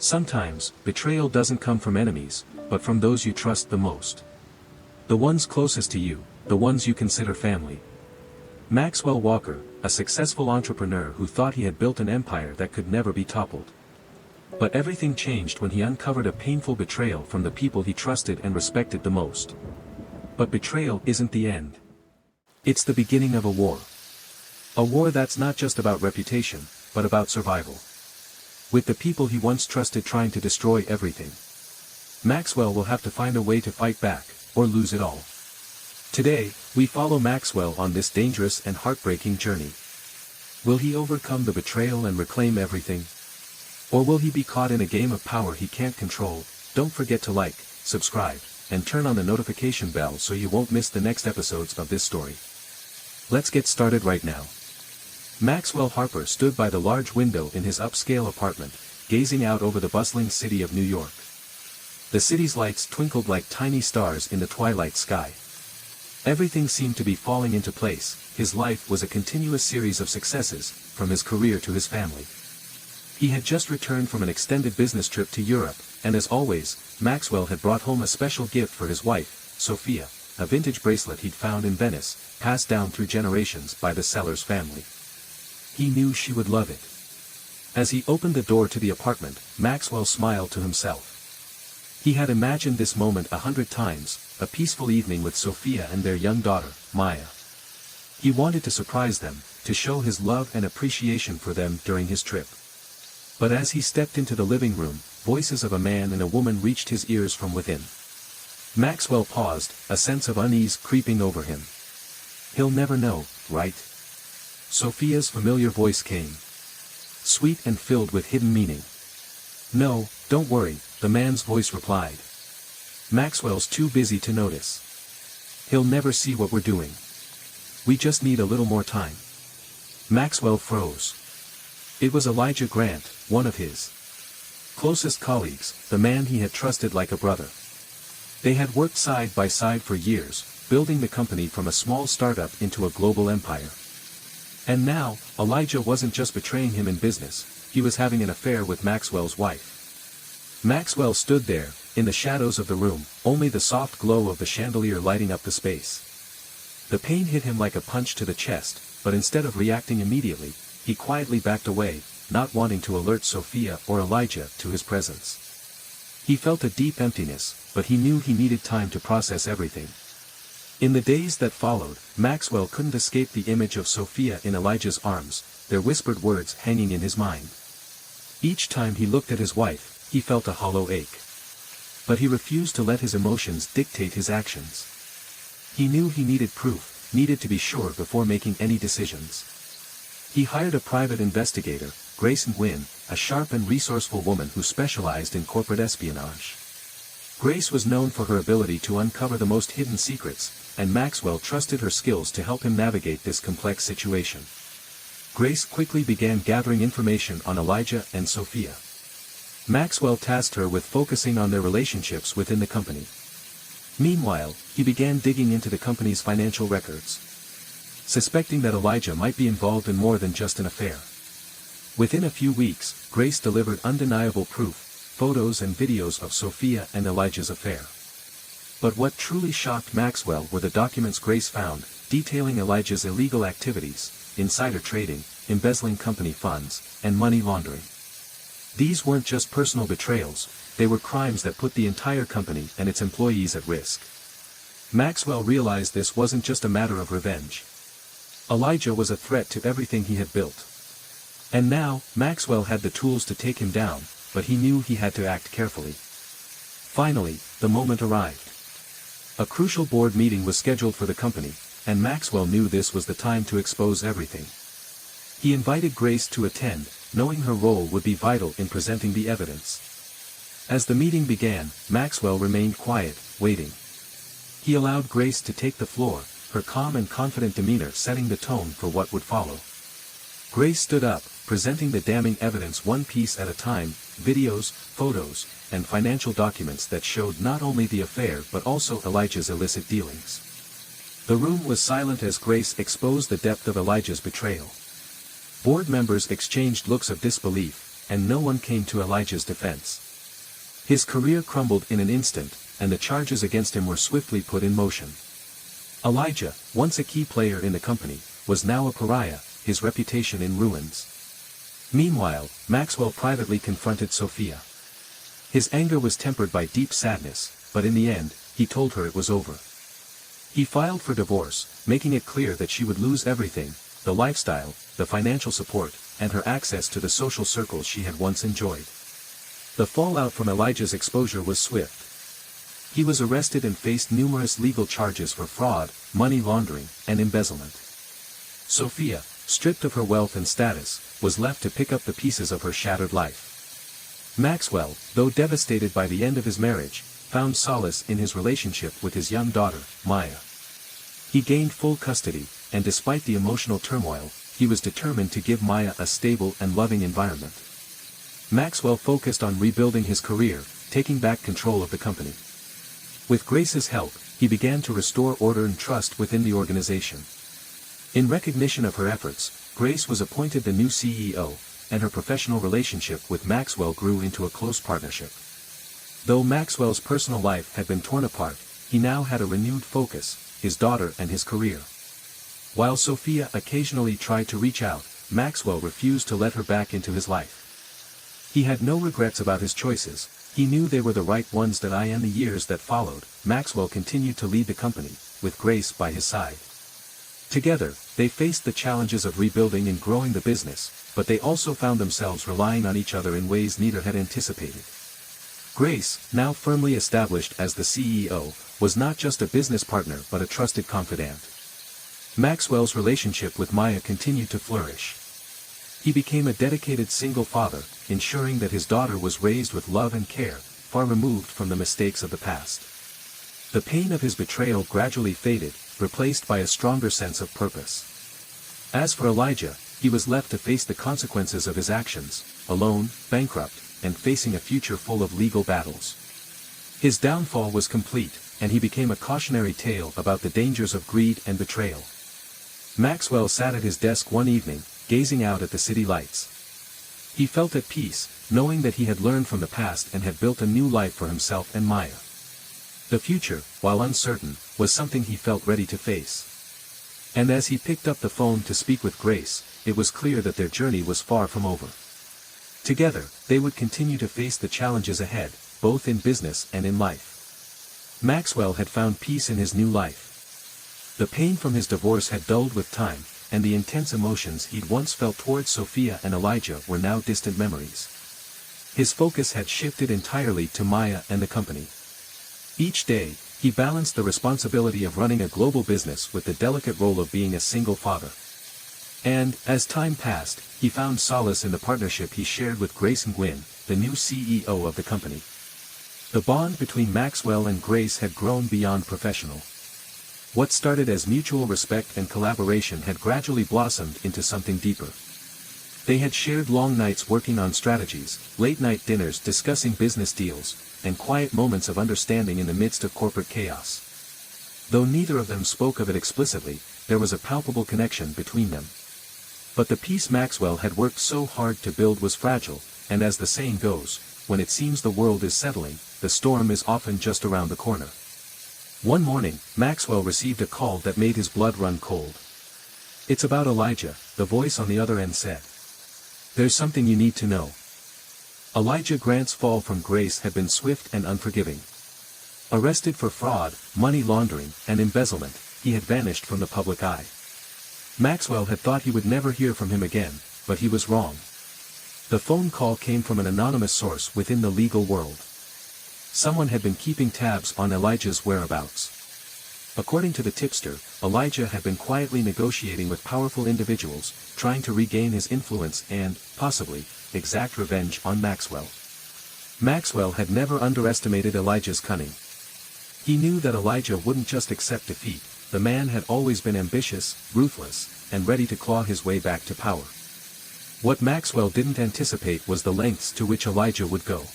Sometimes, betrayal doesn't come from enemies, but from those you trust the most. The ones closest to you, the ones you consider family. Maxwell Walker, a successful entrepreneur who thought he had built an empire that could never be toppled. But everything changed when he uncovered a painful betrayal from the people he trusted and respected the most. But betrayal isn't the end. It's the beginning of a war. A war that's not just about reputation, but about survival. With the people he once trusted trying to destroy everything, Maxwell will have to find a way to fight back, or lose it all. Today, we follow Maxwell on this dangerous and heartbreaking journey. Will he overcome the betrayal and reclaim everything? Or will he be caught in a game of power he can't control? Don't forget to like, subscribe, and turn on the notification bell so you won't miss the next episodes of this story. Let's get started right now. Maxwell Harper stood by the large window in his upscale apartment, gazing out over the bustling city of New York. The city's lights twinkled like tiny stars in the twilight sky. Everything seemed to be falling into place. His life was a continuous series of successes, from his career to his family. He had just returned from an extended business trip to Europe, and as always, Maxwell had brought home a special gift for his wife, Sophia, a vintage bracelet he'd found in Venice, passed down through generations by the Sellers family. He knew she would love it. As he opened the door to the apartment, Maxwell smiled to himself. He had imagined this moment 100 times, a peaceful evening with Sophia and their young daughter, Maya. He wanted to surprise them, to show his love and appreciation for them during his trip. But as he stepped into the living room, voices of a man and a woman reached his ears from within. Maxwell paused, a sense of unease creeping over him. He'll never know, right? Sophia's familiar voice came. Sweet and filled with hidden meaning. No, don't worry, the man's voice replied. Maxwell's too busy to notice. He'll never see what we're doing. We just need a little more time. Maxwell froze. It was Elijah Grant, one of his closest colleagues, the man he had trusted like a brother. They had worked side by side for years, building the company from a small startup into a global empire. And now, Elijah wasn't just betraying him in business, he was having an affair with Maxwell's wife. Maxwell stood there, in the shadows of the room, only the soft glow of the chandelier lighting up the space. The pain hit him like a punch to the chest, but instead of reacting immediately, he quietly backed away, not wanting to alert Sophia or Elijah to his presence. He felt a deep emptiness, but he knew he needed time to process everything. In the days that followed, Maxwell couldn't escape the image of Sophia in Elijah's arms, their whispered words hanging in his mind. Each time he looked at his wife, he felt a hollow ache. But he refused to let his emotions dictate his actions. He knew he needed proof, needed to be sure before making any decisions. He hired a private investigator, Grace Nguyen, a sharp and resourceful woman who specialized in corporate espionage. Grace was known for her ability to uncover the most hidden secrets, and Maxwell trusted her skills to help him navigate this complex situation. Grace quickly began gathering information on Elijah and Sophia. Maxwell tasked her with focusing on their relationships within the company. Meanwhile, he began digging into the company's financial records, suspecting that Elijah might be involved in more than just an affair. Within a few weeks, Grace delivered undeniable proof, photos and videos of Sophia and Elijah's affair. But what truly shocked Maxwell were the documents Grace found, detailing Elijah's illegal activities, insider trading, embezzling company funds, and money laundering. These weren't just personal betrayals, they were crimes that put the entire company and its employees at risk. Maxwell realized this wasn't just a matter of revenge. Elijah was a threat to everything he had built. And now, Maxwell had the tools to take him down, but he knew he had to act carefully. Finally, the moment arrived. A crucial board meeting was scheduled for the company, and Maxwell knew this was the time to expose everything. He invited Grace to attend, knowing her role would be vital in presenting the evidence. As the meeting began, Maxwell remained quiet, waiting. He allowed Grace to take the floor, her calm and confident demeanor setting the tone for what would follow. Grace stood up, presenting the damning evidence one piece at a time, videos, photos, and financial documents that showed not only the affair but also Elijah's illicit dealings. The room was silent as Grace exposed the depth of Elijah's betrayal. Board members exchanged looks of disbelief, and no one came to Elijah's defense. His career crumbled in an instant, and the charges against him were swiftly put in motion. Elijah, once a key player in the company, was now a pariah, his reputation in ruins. Meanwhile, Maxwell privately confronted Sophia. His anger was tempered by deep sadness, but in the end, he told her it was over. He filed for divorce, making it clear that she would lose everything: the lifestyle, the financial support, and her access to the social circles she had once enjoyed. The fallout from Elijah's exposure was swift. He was arrested and faced numerous legal charges for fraud, money laundering, and embezzlement. Sophia, stripped of her wealth and status, was left to pick up the pieces of her shattered life. Maxwell, though devastated by the end of his marriage, found solace in his relationship with his young daughter, Maya. He gained full custody, and despite the emotional turmoil, he was determined to give Maya a stable and loving environment. Maxwell focused on rebuilding his career, taking back control of the company. With Grace's help, he began to restore order and trust within the organization. In recognition of her efforts, Grace was appointed the new CEO, and her professional relationship with Maxwell grew into a close partnership. Though Maxwell's personal life had been torn apart, he now had a renewed focus: his daughter and his career. While Sophia occasionally tried to reach out, Maxwell refused to let her back into his life. He had no regrets about his choices. He knew they were the right ones. In the years that followed, Maxwell continued to lead the company, with Grace by his side. Together, they faced the challenges of rebuilding and growing the business, but they also found themselves relying on each other in ways neither had anticipated. Grace, now firmly established as the CEO, was not just a business partner but a trusted confidant. Maxwell's relationship with Maya continued to flourish. He became a dedicated single father, ensuring that his daughter was raised with love and care, far removed from the mistakes of the past. The pain of his betrayal gradually faded, replaced by a stronger sense of purpose. As for Elijah, he was left to face the consequences of his actions, alone, bankrupt, and facing a future full of legal battles. His downfall was complete, and he became a cautionary tale about the dangers of greed and betrayal. Maxwell sat at his desk one evening, gazing out at the city lights. He felt at peace, knowing that he had learned from the past and had built a new life for himself and Maya. The future, while uncertain, was something he felt ready to face. And as he picked up the phone to speak with Grace, it was clear that their journey was far from over. Together, they would continue to face the challenges ahead, both in business and in life. Maxwell had found peace in his new life. The pain from his divorce had dulled with time, and the intense emotions he'd once felt towards Sophia and Elijah were now distant memories. His focus had shifted entirely to Maya and the company. Each day, he balanced the responsibility of running a global business with the delicate role of being a single father. And, as time passed, he found solace in the partnership he shared with Grace and Gwynn, the new CEO of the company. The bond between Maxwell and Grace had grown beyond professional. What started as mutual respect and collaboration had gradually blossomed into something deeper. They had shared long nights working on strategies, late-night dinners discussing business deals, and quiet moments of understanding in the midst of corporate chaos. Though neither of them spoke of it explicitly, there was a palpable connection between them. But the peace Maxwell had worked so hard to build was fragile, and as the saying goes, when it seems the world is settling, the storm is often just around the corner. One morning, Maxwell received a call that made his blood run cold. "It's about Elijah," the voice on the other end said. "There's something you need to know." Elijah Grant's fall from grace had been swift and unforgiving. Arrested for fraud, money laundering, and embezzlement, he had vanished from the public eye. Maxwell had thought he would never hear from him again, but he was wrong. The phone call came from an anonymous source within the legal world. Someone had been keeping tabs on Elijah's whereabouts. According to the tipster, Elijah had been quietly negotiating with powerful individuals, trying to regain his influence and, possibly, exact revenge on Maxwell. Maxwell had never underestimated Elijah's cunning. He knew that Elijah wouldn't just accept defeat. The man had always been ambitious, ruthless, and ready to claw his way back to power. What Maxwell didn't anticipate was the lengths to which Elijah would go.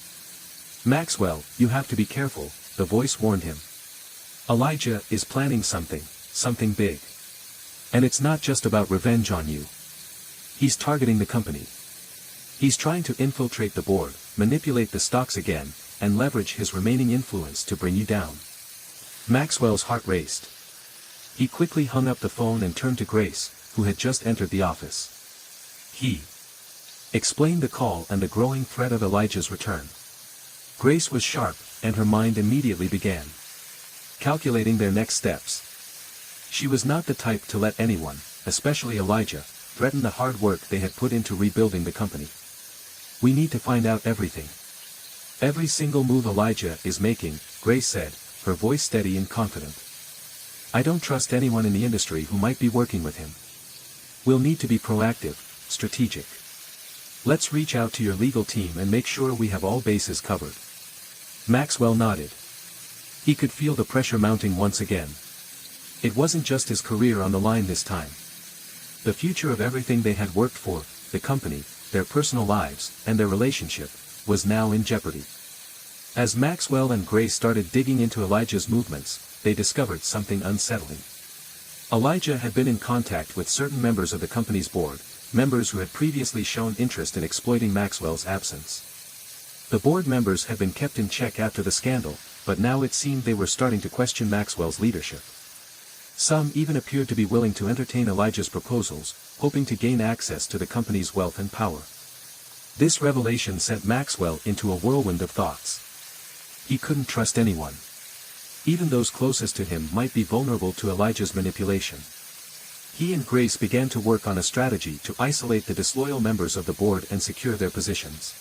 "Maxwell, you have to be careful," the voice warned him. "Elijah is planning something big. And it's not just about revenge on you. He's targeting the company. He's trying to infiltrate the board, manipulate the stocks again, and leverage his remaining influence to bring you down. Maxwell's heart raced. He quickly hung up the phone and turned to Grace, who had just entered the office. He explained the call and the growing threat of Elijah's return. Grace was sharp, and her mind immediately began calculating their next steps. She was not the type to let anyone, especially Elijah, threaten the hard work they had put into rebuilding the company. We need to find out everything. Every single move Elijah is making, Grace said, her voice steady and confident. I don't trust anyone in the industry who might be working with him. We'll need to be proactive, strategic. Let's reach out to your legal team and make sure we have all bases covered. Maxwell nodded. He could feel the pressure mounting once again. It wasn't just his career on the line this time. The future of everything they had worked for, the company, their personal lives, and their relationship, was now in jeopardy. As Maxwell and Grace started digging into Elijah's movements, they discovered something unsettling. Elijah had been in contact with certain members of the company's board, members who had previously shown interest in exploiting Maxwell's absence. The board members had been kept in check after the scandal, but now it seemed they were starting to question Maxwell's leadership. Some even appeared to be willing to entertain Elijah's proposals, hoping to gain access to the company's wealth and power. This revelation sent Maxwell into a whirlwind of thoughts. He couldn't trust anyone. Even those closest to him might be vulnerable to Elijah's manipulation. He and Grace began to work on a strategy to isolate the disloyal members of the board and secure their positions.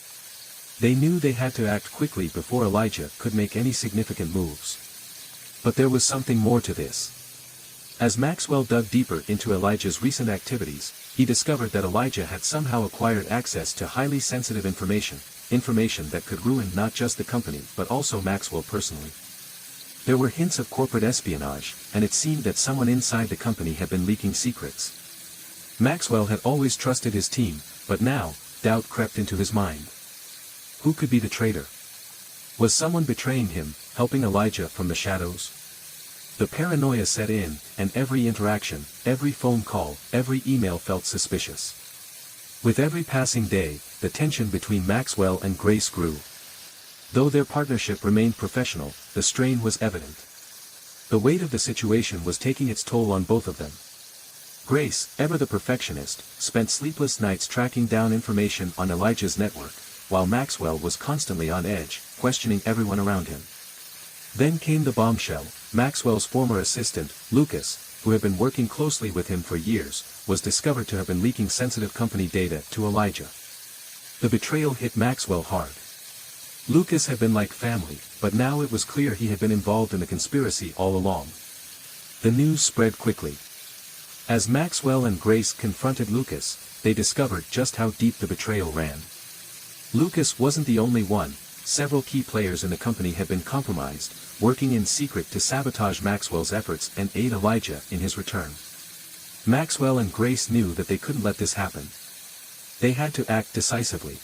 They knew they had to act quickly before Elijah could make any significant moves. But there was something more to this. As Maxwell dug deeper into Elijah's recent activities, he discovered that Elijah had somehow acquired access to highly sensitive information that could ruin not just the company but also Maxwell personally. There were hints of corporate espionage, and it seemed that someone inside the company had been leaking secrets. Maxwell had always trusted his team, but now, doubt crept into his mind. Who could be the traitor? Was someone betraying him, helping Elijah from the shadows? The paranoia set in, and every interaction, every phone call, every email felt suspicious. With every passing day, the tension between Maxwell and Grace grew. Though their partnership remained professional, the strain was evident. The weight of the situation was taking its toll on both of them. Grace, ever the perfectionist, spent sleepless nights tracking down information on Elijah's network, while Maxwell was constantly on edge, questioning everyone around him. Then came the bombshell. Maxwell's former assistant, Lucas, who had been working closely with him for years, was discovered to have been leaking sensitive company data to Elijah. The betrayal hit Maxwell hard. Lucas had been like family, but now it was clear he had been involved in the conspiracy all along. The news spread quickly. As Maxwell and Grace confronted Lucas, they discovered just how deep the betrayal ran. Lucas wasn't the only one. Several key players in the company had been compromised, working in secret to sabotage Maxwell's efforts and aid Elijah in his return. Maxwell and Grace knew that they couldn't let this happen. They had to act decisively.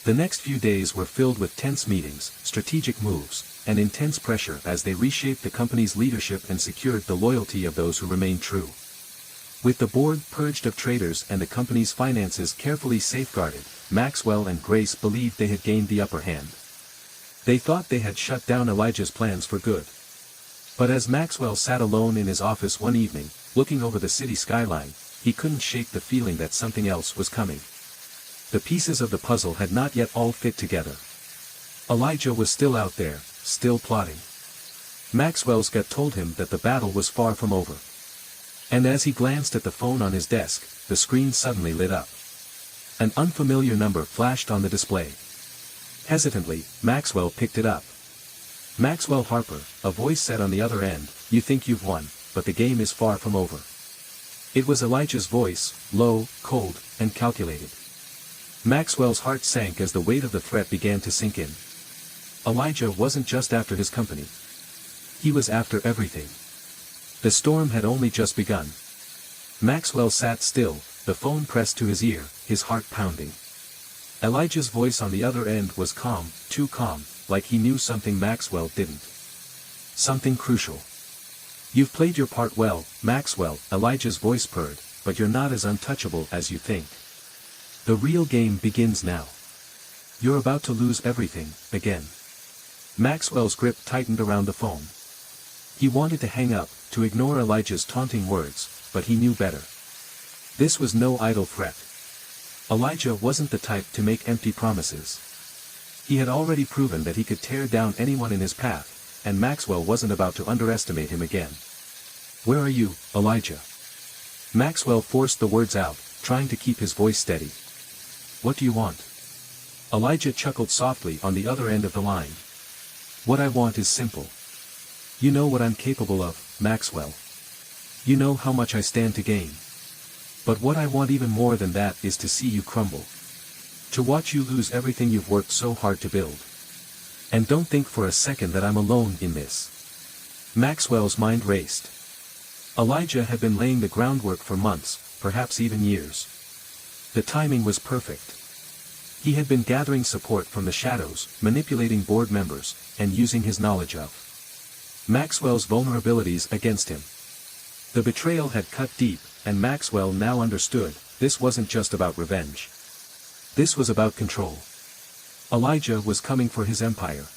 The next few days were filled with tense meetings, strategic moves, and intense pressure as they reshaped the company's leadership and secured the loyalty of those who remained true. With the board purged of traitors and the company's finances carefully safeguarded, Maxwell and Grace believed they had gained the upper hand. They thought they had shut down Elijah's plans for good. But as Maxwell sat alone in his office one evening, looking over the city skyline, he couldn't shake the feeling that something else was coming. The pieces of the puzzle had not yet all fit together. Elijah was still out there, still plotting. Maxwell's gut told him that the battle was far from over. And as he glanced at the phone on his desk, the screen suddenly lit up. An unfamiliar number flashed on the display. Hesitantly, Maxwell picked it up. Maxwell Harper, a voice said on the other end, "You think you've won, but the game is far from over." It was Elijah's voice, low, cold, and calculated. Maxwell's heart sank as the weight of the threat began to sink in. Elijah wasn't just after his company. He was after everything. The storm had only just begun. Maxwell sat still, the phone pressed to his ear, his heart pounding. Elijah's voice on the other end was calm, too calm, like he knew something Maxwell didn't. Something crucial. "You've played your part well, Maxwell," Elijah's voice purred, "but you're not as untouchable as you think." The real game begins now. You're about to lose everything, again. Maxwell's grip tightened around the phone. He wanted to hang up, to ignore Elijah's taunting words, but he knew better. This was no idle threat. Elijah wasn't the type to make empty promises. He had already proven that he could tear down anyone in his path, and Maxwell wasn't about to underestimate him again. "Where are you, Elijah?" Maxwell forced the words out, trying to keep his voice steady. "What do you want?" Elijah chuckled softly on the other end of the line. "What I want is simple. You know what I'm capable of, Maxwell. You know how much I stand to gain. But what I want even more than that is to see you crumble. To watch you lose everything you've worked so hard to build. And don't think for a second that I'm alone in this." Maxwell's mind raced. Elijah had been laying the groundwork for months, perhaps even years. The timing was perfect. He had been gathering support from the shadows, manipulating board members, and using his knowledge of Maxwell's vulnerabilities against him. The betrayal had cut deep, and Maxwell now understood, this wasn't just about revenge. This was about control. Elijah was coming for his empire.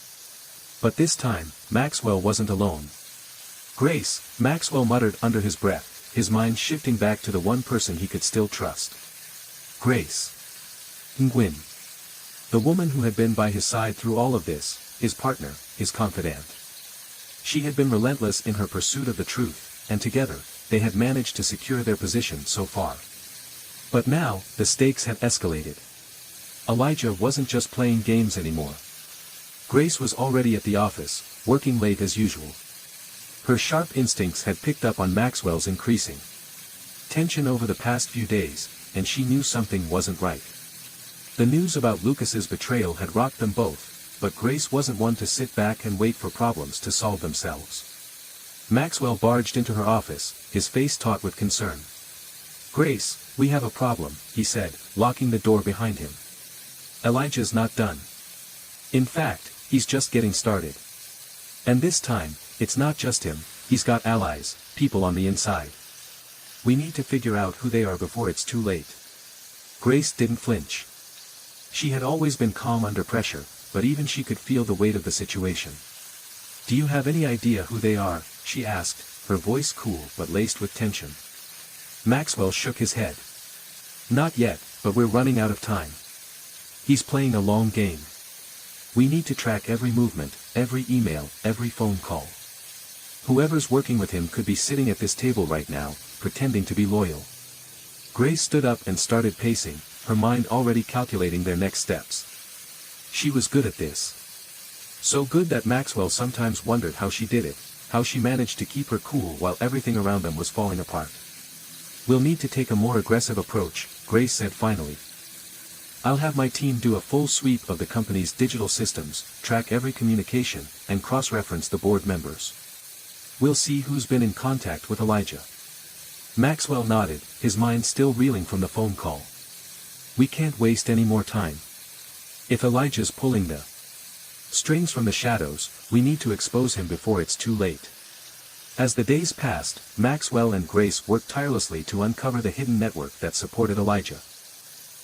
But this time, Maxwell wasn't alone. "Grace," Maxwell muttered under his breath, his mind shifting back to the one person he could still trust. Grace. Nguyen. The woman who had been by his side through all of this, his partner, his confidant. She had been relentless in her pursuit of the truth, and together, they had managed to secure their position so far. But now, the stakes had escalated. Elijah wasn't just playing games anymore. Grace was already at the office, working late as usual. Her sharp instincts had picked up on Maxwell's increasing tension over the past few days, and she knew something wasn't right. The news about Lucas's betrayal had rocked them both, but Grace wasn't one to sit back and wait for problems to solve themselves. Maxwell barged into her office, his face taut with concern. "Grace, we have a problem," he said, locking the door behind him. "Elijah's not done. In fact, he's just getting started. And this time, it's not just him, he's got allies, people on the inside. We need to figure out who they are before it's too late." Grace didn't flinch. She had always been calm under pressure, but even she could feel the weight of the situation. "Do you have any idea who they are?" she asked, her voice cool but laced with tension. Maxwell shook his head. "Not yet, but we're running out of time. He's playing a long game. We need to track every movement, every email, every phone call. Whoever's working with him could be sitting at this table right now, pretending to be loyal." Grace stood up and started pacing, her mind already calculating their next steps. She was good at this. So good that Maxwell sometimes wondered how she did it, how she managed to keep her cool while everything around them was falling apart. "We'll need to take a more aggressive approach," Grace said finally. "I'll have my team do a full sweep of the company's digital systems, track every communication, and cross-reference the board members. We'll see who's been in contact with Elijah." Maxwell nodded, his mind still reeling from the phone call. "We can't waste any more time. If Elijah's pulling the strings from the shadows, we need to expose him before it's too late." As the days passed, Maxwell and Grace worked tirelessly to uncover the hidden network that supported Elijah.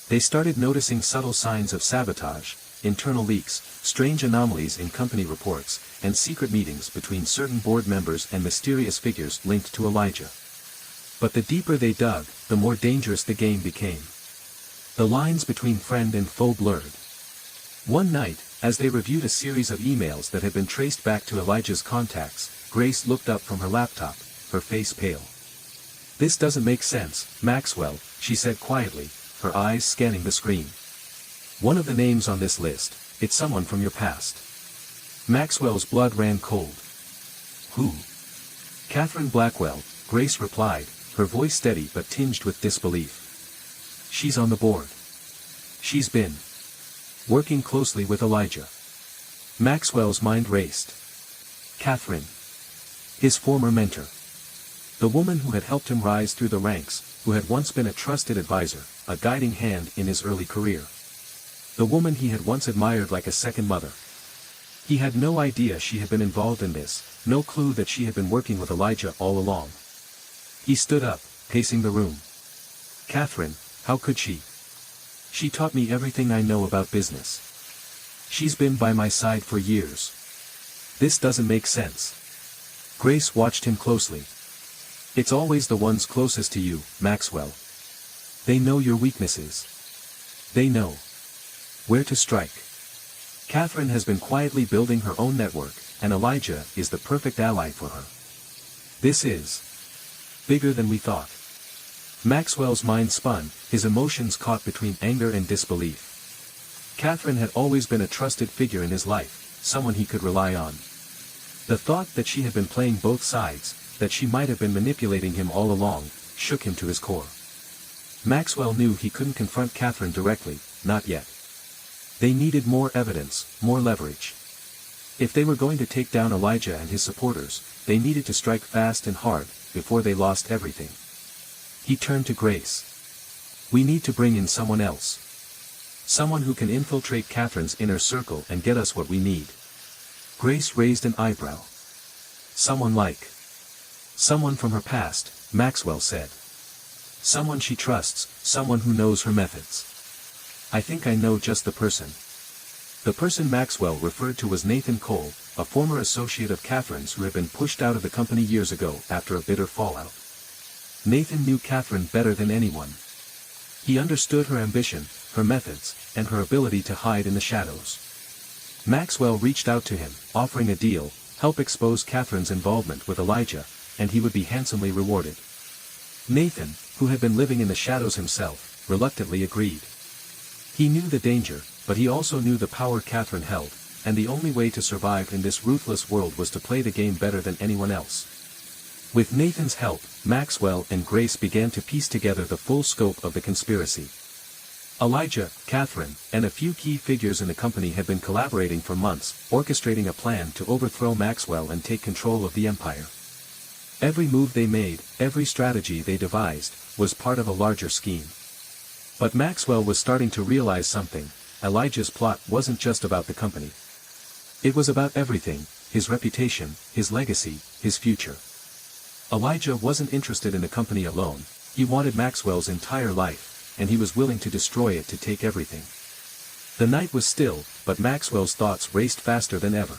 They started noticing subtle signs of sabotage, internal leaks, strange anomalies in company reports, and secret meetings between certain board members and mysterious figures linked to Elijah. But the deeper they dug, the more dangerous the game became. The lines between friend and foe blurred. One night, as they reviewed a series of emails that had been traced back to Elijah's contacts, Grace looked up from her laptop, her face pale. "This doesn't make sense, Maxwell," she said quietly, her eyes scanning the screen. "One of the names on this list, it's someone from your past." Maxwell's blood ran cold. "Who?" "Catherine Blackwell," Grace replied, her voice steady but tinged with disbelief. "She's on the board. She's been working closely with Elijah." Maxwell's mind raced. Catherine. His former mentor. The woman who had helped him rise through the ranks, who had once been a trusted advisor, a guiding hand in his early career. The woman he had once admired like a second mother. He had no idea she had been involved in this, no clue that she had been working with Elijah all along. He stood up, pacing the room. Catherine, how could she? She taught me everything I know about business. She's been by my side for years. This doesn't make sense. Grace watched him closely. It's always the ones closest to you, Maxwell. They know your weaknesses. They know where to strike. Catherine has been quietly building her own network, and Elijah is the perfect ally for her. This is bigger than we thought. Maxwell's mind spun, his emotions caught between anger and disbelief. Catherine had always been a trusted figure in his life, someone he could rely on. The thought that she had been playing both sides, that she might have been manipulating him all along, shook him to his core. Maxwell knew he couldn't confront Catherine directly, not yet. They needed more evidence, more leverage. If they were going to take down Elijah and his supporters, they needed to strike fast and hard, before they lost everything. He turned to Grace. We need to bring in someone else. Someone who can infiltrate Catherine's inner circle and get us what we need. Grace raised an eyebrow. Someone from her past, Maxwell said. Someone she trusts, someone who knows her methods. I think I know just the person. The person Maxwell referred to was Nathan Cole, a former associate of Catherine's who had been pushed out of the company years ago after a bitter fallout. Nathan knew Catherine better than anyone. He understood her ambition, her methods, and her ability to hide in the shadows. Maxwell reached out to him, offering a deal, help expose Catherine's involvement with Elijah, and he would be handsomely rewarded. Nathan, who had been living in the shadows himself, reluctantly agreed. He knew the danger, but he also knew the power Catherine held, and the only way to survive in this ruthless world was to play the game better than anyone else. With Nathan's help, Maxwell and Grace began to piece together the full scope of the conspiracy. Elijah, Catherine, and a few key figures in the company had been collaborating for months, orchestrating a plan to overthrow Maxwell and take control of the empire. Every move they made, every strategy they devised, was part of a larger scheme. But Maxwell was starting to realize something. Elijah's plot wasn't just about the company. It was about everything, his reputation, his legacy, his future. Elijah wasn't interested in the company alone, he wanted Maxwell's entire life, and he was willing to destroy it to take everything. The night was still, but Maxwell's thoughts raced faster than ever.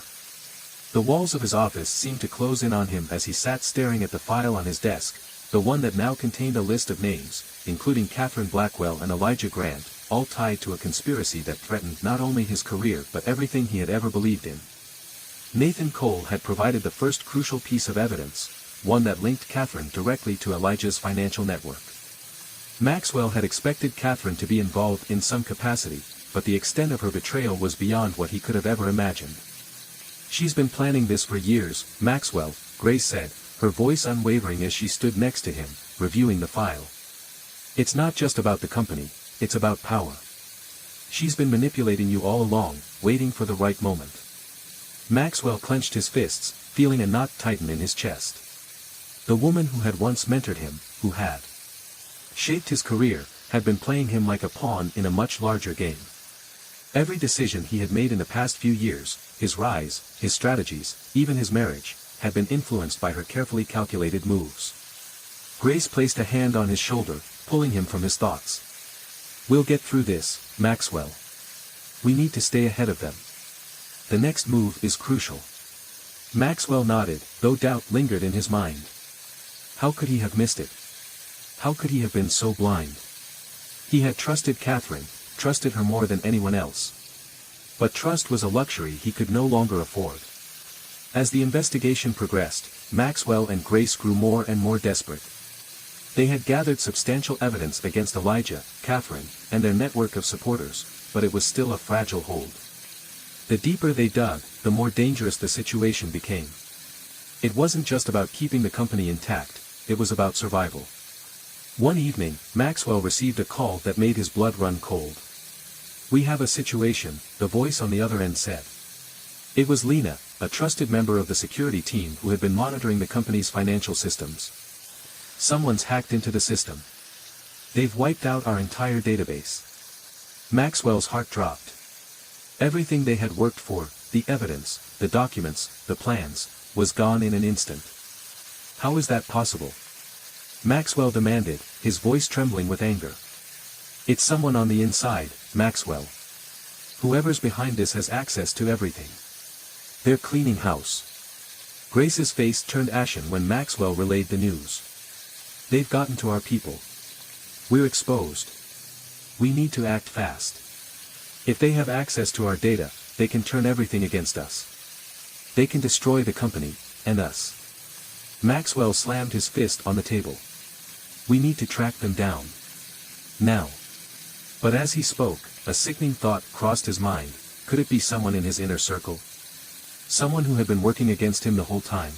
The walls of his office seemed to close in on him as he sat staring at the file on his desk, the one that now contained a list of names, including Catherine Blackwell and Elijah Grant, all tied to a conspiracy that threatened not only his career but everything he had ever believed in. Nathan Cole had provided the first crucial piece of evidence, one that linked Catherine directly to Elijah's financial network. Maxwell had expected Catherine to be involved in some capacity, but the extent of her betrayal was beyond what he could have ever imagined. She's been planning this for years, Maxwell, Grace said, her voice unwavering as she stood next to him, reviewing the file. It's not just about the company, it's about power. She's been manipulating you all along, waiting for the right moment. Maxwell clenched his fists, feeling a knot tighten in his chest. The woman who had once mentored him, who had shaped his career, had been playing him like a pawn in a much larger game. Every decision he had made in the past few years, his rise, his strategies, even his marriage, had been influenced by her carefully calculated moves. Grace placed a hand on his shoulder, pulling him from his thoughts. We'll get through this, Maxwell. We need to stay ahead of them. The next move is crucial. Maxwell nodded, though doubt lingered in his mind. How could he have missed it? How could he have been so blind? He had trusted Catherine, trusted her more than anyone else. But trust was a luxury he could no longer afford. As the investigation progressed, Maxwell and Grace grew more and more desperate. They had gathered substantial evidence against Elijah, Catherine, and their network of supporters, but it was still a fragile hold. The deeper they dug, the more dangerous the situation became. It wasn't just about keeping the company intact, it was about survival. One evening, Maxwell received a call that made his blood run cold. We have a situation, the voice on the other end said. It was Lena, a trusted member of the security team who had been monitoring the company's financial systems. Someone's hacked into the system. They've wiped out our entire database. Maxwell's heart dropped. Everything they had worked for, the evidence, the documents, the plans, was gone in an instant. How is that possible? Maxwell demanded, his voice trembling with anger. It's someone on the inside, Maxwell. Whoever's behind this has access to everything. They're cleaning house. Grace's face turned ashen when Maxwell relayed the news. They've gotten to our people. We're exposed. We need to act fast. If they have access to our data, they can turn everything against us. They can destroy the company, and us. Maxwell slammed his fist on the table. We need to track them down. Now. But as he spoke, a sickening thought crossed his mind. Could it be someone in his inner circle? Someone who had been working against him the whole time.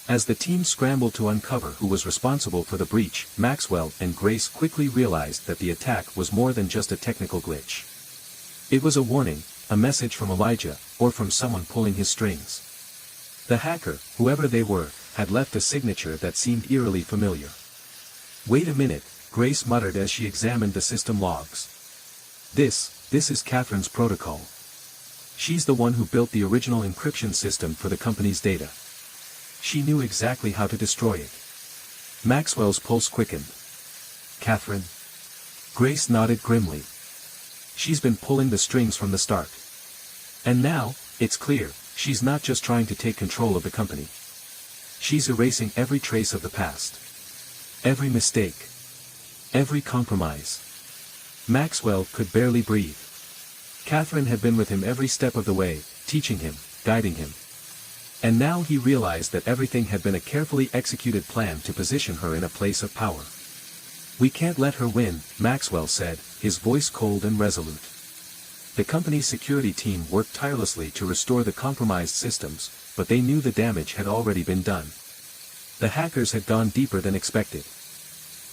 As the team scrambled to uncover who was responsible for the breach, Maxwell and Grace quickly realized that the attack was more than just a technical glitch. It was a warning, a message from Elijah, or from someone pulling his strings. The hacker, whoever they were, had left a signature that seemed eerily familiar. Wait a minute, Grace muttered as she examined the system logs. This is Catherine's protocol. She's the one who built the original encryption system for the company's data. She knew exactly how to destroy it. Maxwell's pulse quickened. Catherine? Grace nodded grimly. She's been pulling the strings from the start. And now, it's clear, she's not just trying to take control of the company. She's erasing every trace of the past. Every mistake. Every compromise. Maxwell could barely breathe. Catherine had been with him every step of the way, teaching him, guiding him. And now he realized that everything had been a carefully executed plan to position her in a place of power. We can't let her win, Maxwell said, his voice cold and resolute. The company's security team worked tirelessly to restore the compromised systems, but they knew the damage had already been done. The hackers had gone deeper than expected.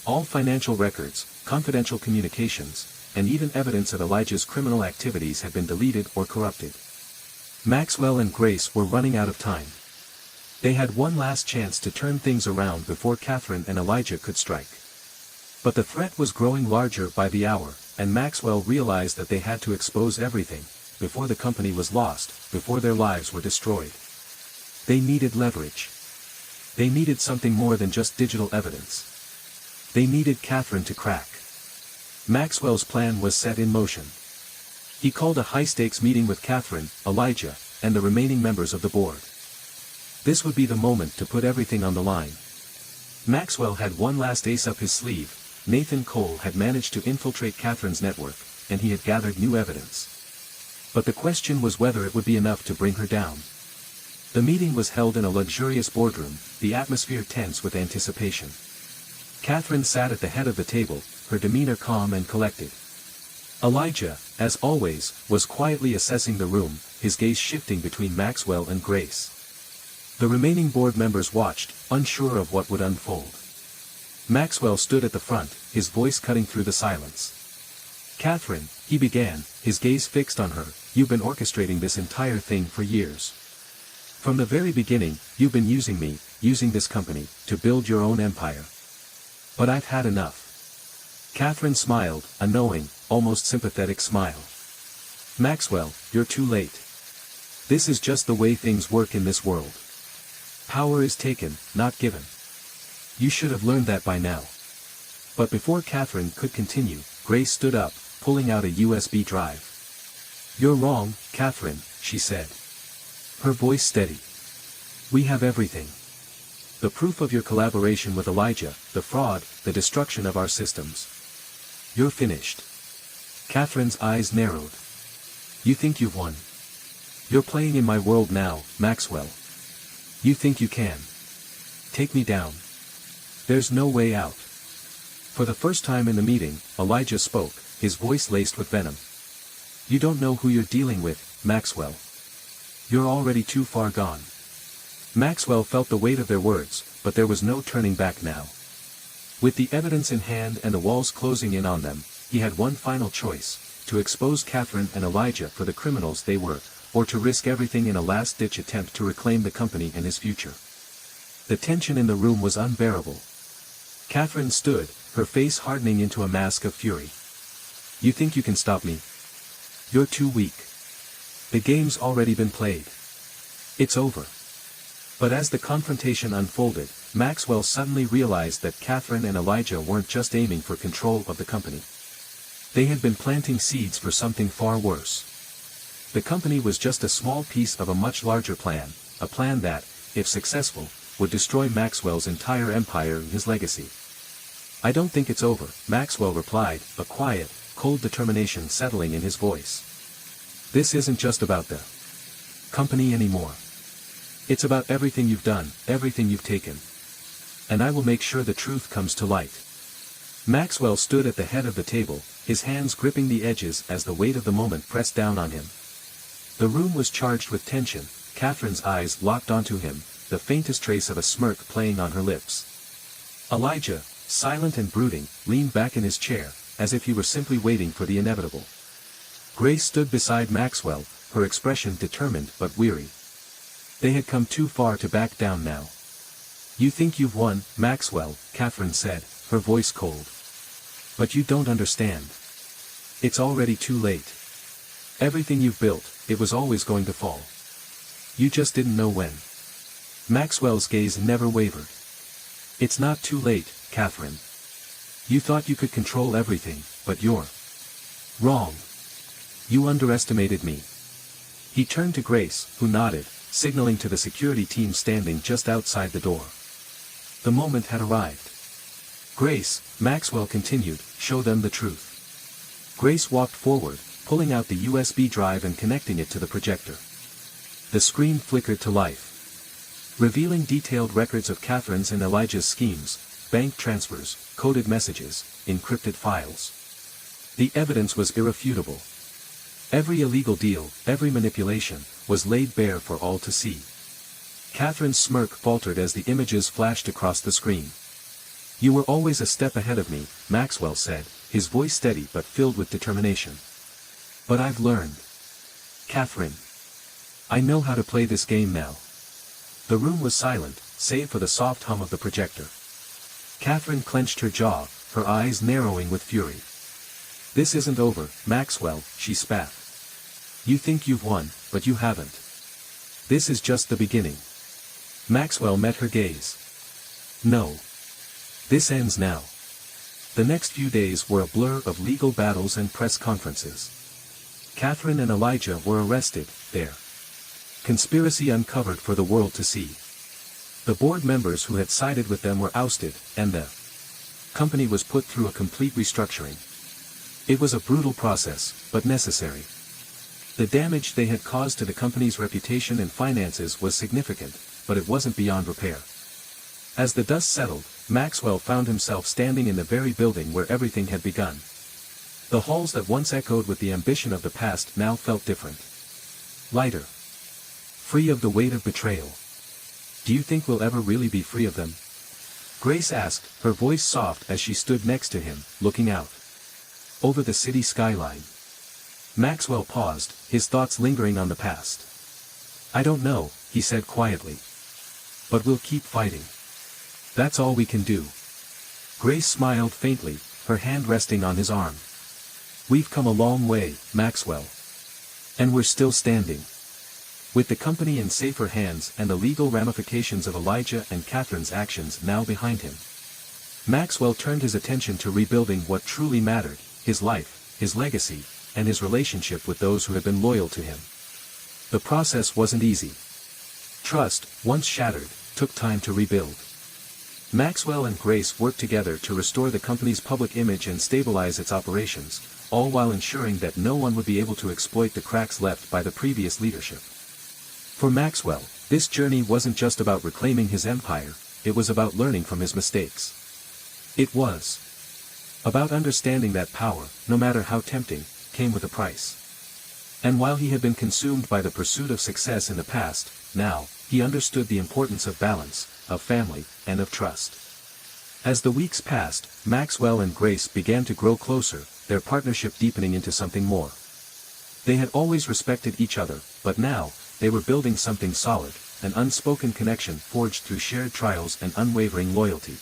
All financial records, confidential communications, and even evidence of Elijah's criminal activities had been deleted or corrupted. Maxwell and Grace were running out of time. They had one last chance to turn things around before Catherine and Elijah could strike. But the threat was growing larger by the hour, and Maxwell realized that they had to expose everything, before the company was lost, before their lives were destroyed. They needed leverage. They needed something more than just digital evidence. They needed Catherine to crack. Maxwell's plan was set in motion. He called a high-stakes meeting with Catherine, Elijah, and the remaining members of the board. This would be the moment to put everything on the line. Maxwell had one last ace up his sleeve. Nathan Cole had managed to infiltrate Catherine's network, and he had gathered new evidence. But the question was whether it would be enough to bring her down. The meeting was held in a luxurious boardroom, the atmosphere tense with anticipation. Catherine sat at the head of the table, her demeanor calm and collected. Elijah, as always, was quietly assessing the room, his gaze shifting between Maxwell and Grace. The remaining board members watched, unsure of what would unfold. Maxwell stood at the front, his voice cutting through the silence. Catherine, he began, his gaze fixed on her, you've been orchestrating this entire thing for years. From the very beginning, you've been using me, using this company, to build your own empire. But I've had enough. Catherine smiled, a knowing, almost sympathetic smile. Maxwell, you're too late. This is just the way things work in this world. Power is taken, not given. You should have learned that by now. But before Catherine could continue, Grace stood up, pulling out a USB drive. You're wrong, Catherine, she said. Her voice steady. We have everything. The proof of your collaboration with Elijah, the fraud, the destruction of our systems. You're finished. Catherine's eyes narrowed. You think you've won? You're playing in my world now, Maxwell. You think you can take me down? There's no way out. For the first time in the meeting, Elijah spoke, his voice laced with venom. You don't know who you're dealing with, Maxwell. You're already too far gone. Maxwell felt the weight of their words, but there was no turning back now. With the evidence in hand and the walls closing in on them, he had one final choice, to expose Catherine and Elijah for the criminals they were, or to risk everything in a last-ditch attempt to reclaim the company and his future. The tension in the room was unbearable. Catherine stood, her face hardening into a mask of fury. You think you can stop me? You're too weak. The game's already been played. It's over. But as the confrontation unfolded, Maxwell suddenly realized that Catherine and Elijah weren't just aiming for control of the company. They had been planting seeds for something far worse. The company was just a small piece of a much larger plan, a plan that, if successful, would destroy Maxwell's entire empire and his legacy. "I don't think it's over," Maxwell replied, a quiet, cold determination settling in his voice. "This isn't just about the company anymore. It's about everything you've done, everything you've taken. And I will make sure the truth comes to light." Maxwell stood at the head of the table, his hands gripping the edges as the weight of the moment pressed down on him. The room was charged with tension, Catherine's eyes locked onto him, the faintest trace of a smirk playing on her lips. Elijah, silent and brooding, leaned back in his chair, as if he were simply waiting for the inevitable. Grace stood beside Maxwell, her expression determined but weary. They had come too far to back down now. "You think you've won, Maxwell," Catherine said, her voice cold. "But you don't understand. It's already too late. Everything you've built, it was always going to fall. You just didn't know when." Maxwell's gaze never wavered. "It's not too late, Catherine. You thought you could control everything, but you're wrong. You underestimated me." He turned to Grace, who nodded, signaling to the security team standing just outside the door. The moment had arrived. "Grace," Maxwell continued, "show them the truth." Grace walked forward, pulling out the USB drive and connecting it to the projector. The screen flickered to life, revealing detailed records of Catherine's and Elijah's schemes, bank transfers, coded messages, encrypted files. The evidence was irrefutable. Every illegal deal, every manipulation, was laid bare for all to see. Catherine's smirk faltered as the images flashed across the screen. "You were always a step ahead of me," Maxwell said, his voice steady but filled with determination. "But I've learned. Catherine. I know how to play this game now." The room was silent, save for the soft hum of the projector. Catherine clenched her jaw, her eyes narrowing with fury. "This isn't over, Maxwell," she spat. "You think you've won, but you haven't. This is just the beginning." Maxwell met her gaze. "No. This ends now." The next few days were a blur of legal battles and press conferences. Catherine and Elijah were arrested, their conspiracy uncovered for the world to see. The board members who had sided with them were ousted, and the company was put through a complete restructuring. It was a brutal process, but necessary. The damage they had caused to the company's reputation and finances was significant, but it wasn't beyond repair. As the dust settled, Maxwell found himself standing in the very building where everything had begun. The halls that once echoed with the ambition of the past now felt different. Lighter. Free of the weight of betrayal. "Do you think we'll ever really be free of them?" Grace asked, her voice soft as she stood next to him, looking out over the city skyline. Maxwell paused, his thoughts lingering on the past. "I don't know," he said quietly. "But we'll keep fighting. That's all we can do." Grace smiled faintly, her hand resting on his arm. "We've come a long way, Maxwell. And we're still standing." With the company in safer hands and the legal ramifications of Elijah and Catherine's actions now behind him, Maxwell turned his attention to rebuilding what truly mattered, his life, his legacy, and his relationship with those who had been loyal to him. The process wasn't easy. Trust, once shattered, took time to rebuild. Maxwell and Grace worked together to restore the company's public image and stabilize its operations, all while ensuring that no one would be able to exploit the cracks left by the previous leadership. For Maxwell, this journey wasn't just about reclaiming his empire, it was about learning from his mistakes. It was about understanding that power, no matter how tempting, came with a price. And while he had been consumed by the pursuit of success in the past, now, he understood the importance of balance, of family, and of trust. As the weeks passed, Maxwell and Grace began to grow closer, their partnership deepening into something more. They had always respected each other, but now, they were building something solid, an unspoken connection forged through shared trials and unwavering loyalty.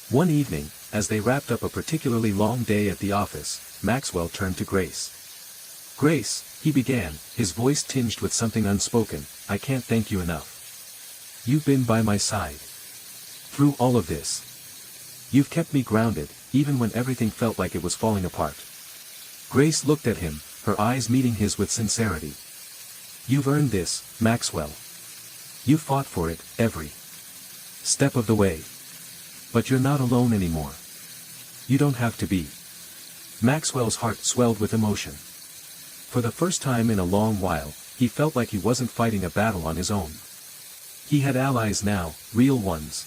One evening, as they wrapped up a particularly long day at the office, Maxwell turned to Grace. "Grace," he began, his voice tinged with something unspoken, "I can't thank you enough. You've been by my side through all of this. You've kept me grounded, even when everything felt like it was falling apart. Grace looked at him, her eyes meeting his with sincerity. "You've earned this, Maxwell. You fought for it, every step of the way. But you're not alone anymore. You don't have to be." Maxwell's heart swelled with emotion. For the first time in a long while, he felt like he wasn't fighting a battle on his own. He had allies now, real ones.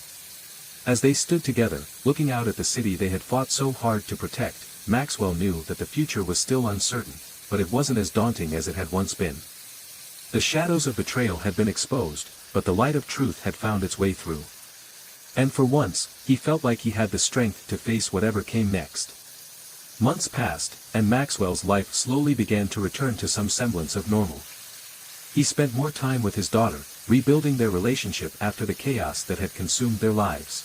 As they stood together, looking out at the city they had fought so hard to protect, Maxwell knew that the future was still uncertain, but it wasn't as daunting as it had once been. The shadows of betrayal had been exposed, but the light of truth had found its way through. And for once, he felt like he had the strength to face whatever came next. Months passed, and Maxwell's life slowly began to return to some semblance of normal. He spent more time with his daughter, rebuilding their relationship after the chaos that had consumed their lives.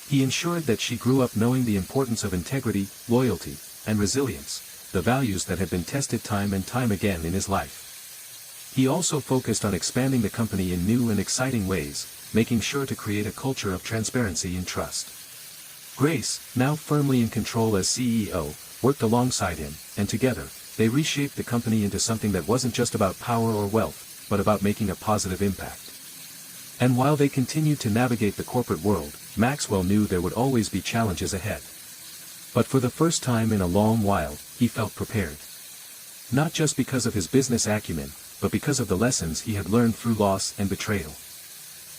He ensured that she grew up knowing the importance of integrity, loyalty, and resilience, the values that had been tested time and time again in his life. He also focused on expanding the company in new and exciting ways, making sure to create a culture of transparency and trust. Grace, now firmly in control as CEO, worked alongside him, and together, they reshaped the company into something that wasn't just about power or wealth, but about making a positive impact. And while they continued to navigate the corporate world, Maxwell knew there would always be challenges ahead. But for the first time in a long while, he felt prepared. Not just because of his business acumen, but because of the lessons he had learned through loss and betrayal.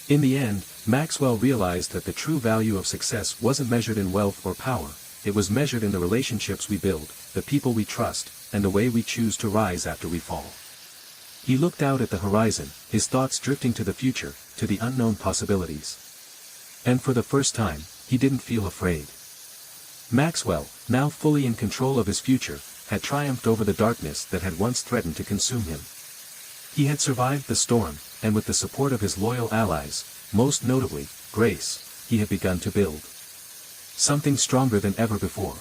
In the end, Maxwell realized that the true value of success wasn't measured in wealth or power, it was measured in the relationships we build, the people we trust, and the way we choose to rise after we fall. He looked out at the horizon, his thoughts drifting to the future, to the unknown possibilities. And for the first time, he didn't feel afraid. Maxwell, now fully in control of his future, had triumphed over the darkness that had once threatened to consume him. He had survived the storm, and with the support of his loyal allies, most notably, Grace, he had begun to build something stronger than ever before.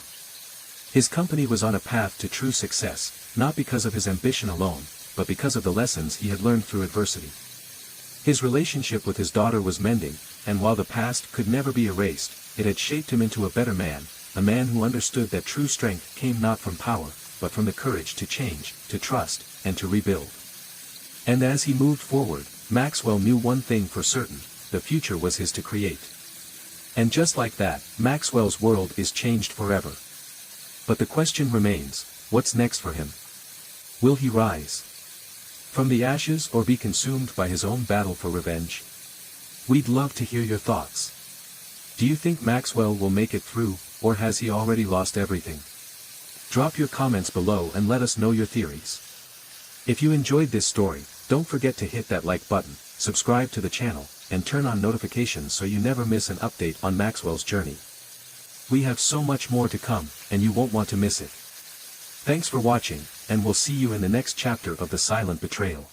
His company was on a path to true success, not because of his ambition alone, but because of the lessons he had learned through adversity. His relationship with his daughter was mending, and while the past could never be erased, it had shaped him into a better man, a man who understood that true strength came not from power, but from the courage to change, to trust, and to rebuild. And as he moved forward, Maxwell knew one thing for certain, the future was his to create. And just like that, Maxwell's world is changed forever. But the question remains, what's next for him? Will he rise from the ashes or be consumed by his own battle for revenge? We'd love to hear your thoughts. Do you think Maxwell will make it through, or has he already lost everything? Drop your comments below and let us know your theories. If you enjoyed this story, don't forget to hit that like button, subscribe to the channel, and turn on notifications so you never miss an update on Maxwell's journey. We have so much more to come, and you won't want to miss it. Thanks for watching, and we'll see you in the next chapter of The Silent Betrayal.